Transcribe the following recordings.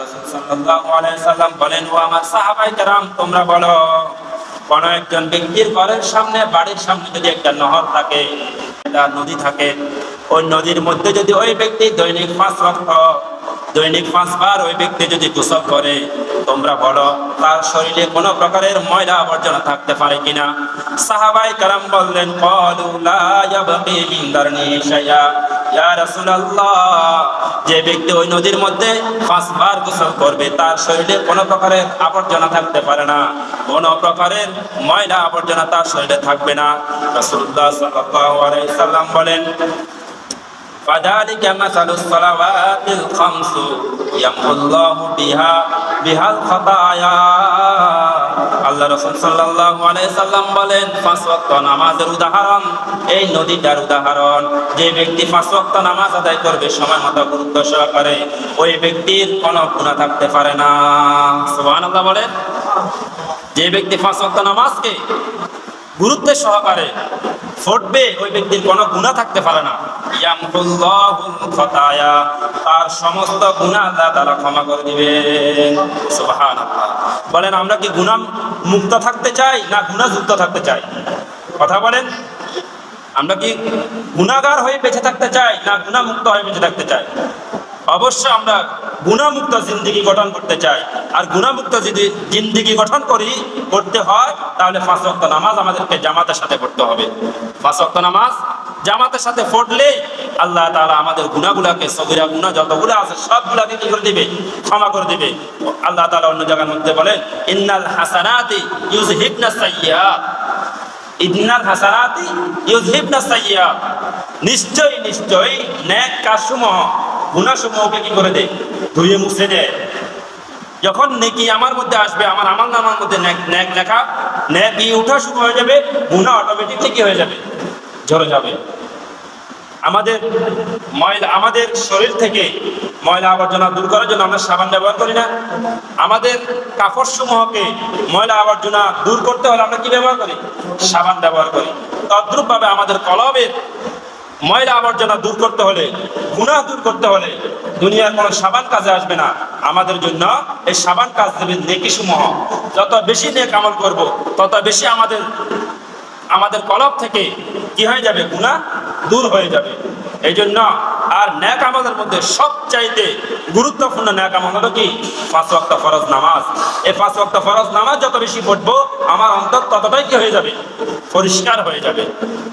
রাসূল সাল্লাল্লাহু আলাইহি সাল্লাম বলেন, ও আমার সাহাবায়ে কেরাম, তোমরা বলো, কোন একজন ব্যক্তির ঘরের সামনে, বাড়ির সামনে যদি একটা নহর থাকে, একটা নদী থাকে, ওই নদীর মধ্যে যদি ওই ব্যক্তি দৈনিক 5 বার ওই ব্যক্তি যদি গোসল করে, তোমরা বলো তার শরীরে কোনো প্রকারের ময়লা আবর্জনা থাকতে পারে কিনা? সাহাবায়ে কেরাম বললেন, ক্বালু লা ইয়াবকি মিন দারনি শাইআ, ইয়া রাসূলুল্লাহ, যে ব্যক্তি ওই নদীর মধ্যে 5 বার গোসল করবে তার শরীরে কোনো প্রকারের আবর্জনা থাকতে পারে না, কোনো প্রকারের ময়লা আবর্জনা তার শরীরে থাকবে না। রাসূলুল্লাহ সাল্লাল্লাহু আলাইহি সাল্লাম বলেন, ফাযালিকা মাসালুস সালাওয়াতিল খামসু ইয়ামহুল্লাহু বিহাল খাতায়া। আল্লাহ রাসূল সাল্লাল্লাহু আলাইহি সাল্লাম বলেন, 5 ওয়াক্ত নামাজের উদাহরণ এই নদীটার উদাহরণ। যে ব্যক্তি 5 ওয়াক্ত নামাজ আদায় করবে সময় মতো, গুরুত্ব সহকারে, ওই ব্যক্তির কোনো গুনাহ থাকতে পারে না। সুবহানাল্লাহ বলেন। যে ব্যক্তি 5 ওয়াক্ত নামাজকে গুরুত্ব সহকারে পড়বে, ওই ব্যক্তির কোনো গুনাহ থাকতে পারে না। ইয়ামহুল্লাহুল খাতায়া, তার সমস্ত গুনাহ আল্লাহ তাআলা ক্ষমা করে দিবেন। সুবহানাল্লাহ বলেন, আমরা কি গুনাহ মুক্ত থাকতে চাই না গুনাহ যুক্ত থাকতে চাই? কথা বলেন, আমরা কি গুনাহগার হয়ে বেঁচে থাকতে চাই না গুনাহ মুক্ত হয়ে বেঁচে থাকতে চাই? অবশ্যই আমরা গুনাহমুক্ত জিন্দেগি গঠন করতে চাই। আর গুনাহমুক্ত যদি জিন্দেগি গঠন করতে হয়, তাহলে 5 ওয়াক্ত নামাজ আমাদেরকে জামাতের সাথে পড়তে হবে। 5 ওয়াক্ত নামাজ জামাতের সাথে পড়লে আল্লাহ তাআলা আমাদের গুনাহগুলোকে, সগীরা গুনাহ যতগুলো আছে সবগুলোকে কি করে দিবে? ক্ষমা করে দিবে। আল্লাহ তাআলা অন্য জায়গার মধ্যে বলেন, ইন্নাল হাসানাতি ইউযহিবনাস সাইয়্যাত, ইন্নাল হাসানাতি ইউযহিবনাস সাইয়্যাত, নিশ্চয়ই নেক কাজসমূহ গুনাহসমূহকে কি করে দেয়? ধুয়ে মুছে দেয়। যখন নেকি আমার মধ্যে আসবে, আমার আমলনামার মধ্যে নেক লেখা, নেকি উঠা শুরু হয়ে যাবে, গুনাহ অটোমেটিকলি কি হয়ে যাবে? ঝরে যাবে। আমাদের শরীর থেকে ময়লা আবর্জনা দূর করার জন্য আমরা সাবান ব্যবহার করি না? আমাদের কাপড় সমূহকে ময়লা আবর্জনা দূর করতে হলে আমরা কি ব্যবহার করি? সাবান ব্যবহার করি। তদ্রূপ ভাবে আমাদের কলবের ময়লা আবর্জনা দূর করতে হলে, গুনাহ দূর করতে হলে দুনিয়ার কোনো সাবান কাজে আসবে না। আমাদের জন্য এই সাবান কাজ দেবে নেকি সমূহ। যত বেশি নেক আমল করব, তত বেশি আমাদের কলব থেকে কি হয়ে যাবে? গুনাহ দূর হয়ে যাবে। এই জন্য আর নেক আমলের মধ্যে সবচাইতে গুরুত্বপূর্ণ নেক আমল হলো কি? 5 ওয়াক্ত ফরজ নামাজ। এই 5 ওয়াক্ত ফরজ নামাজ যত বেশি পড়বো, আমার অন্তর ততটাই কি হয়ে যাবে? পরিষ্কার হয়ে যাবে।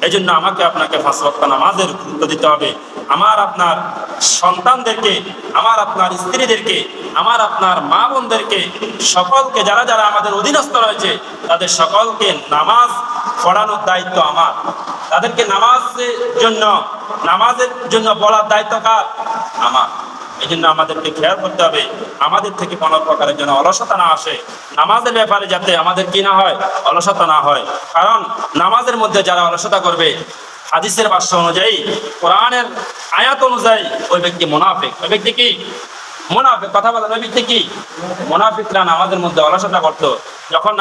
এই জন্য আমাকে আপনাকে 5 ওয়াক্ত নামাজের গুরুত্ব দিতে হবে। আমার আপনার সন্তানদেরকে, আমার আপনার স্ত্রীদেরকে, আমার আপনার মা বোনদেরকে, সকলকে, যারা যারা আমাদের অধীনস্থ রয়েছে, তাদের সকলকে নামাজ পড়ানোর দায়িত্ব আমার। তাদেরকে নামাজের জন্য বলার দায়িত্ব কার? আমার। এই জন্য আমাদেরকে খেয়াল করতে হবে, আমাদের থেকে কোনো প্রকারের জন্য অলসতা না আসে। নামাজের ব্যাপারে যাতে আমাদের কি না হয়? অলসতা না হয়। কারণ নামাজের মধ্যে যারা অলসতা করবে, হাদিসের ভাষ্য অনুযায়ী, কোরআনের আয়াত অনুযায়ী, ওই ব্যক্তি মুনাফিক। ওই ব্যক্তি কি? মুনাফিক। কথা বলেন, ওই ব্যক্তি কি? মুনাফিকরা নামাজের মধ্যে অলসতা করতো। যখন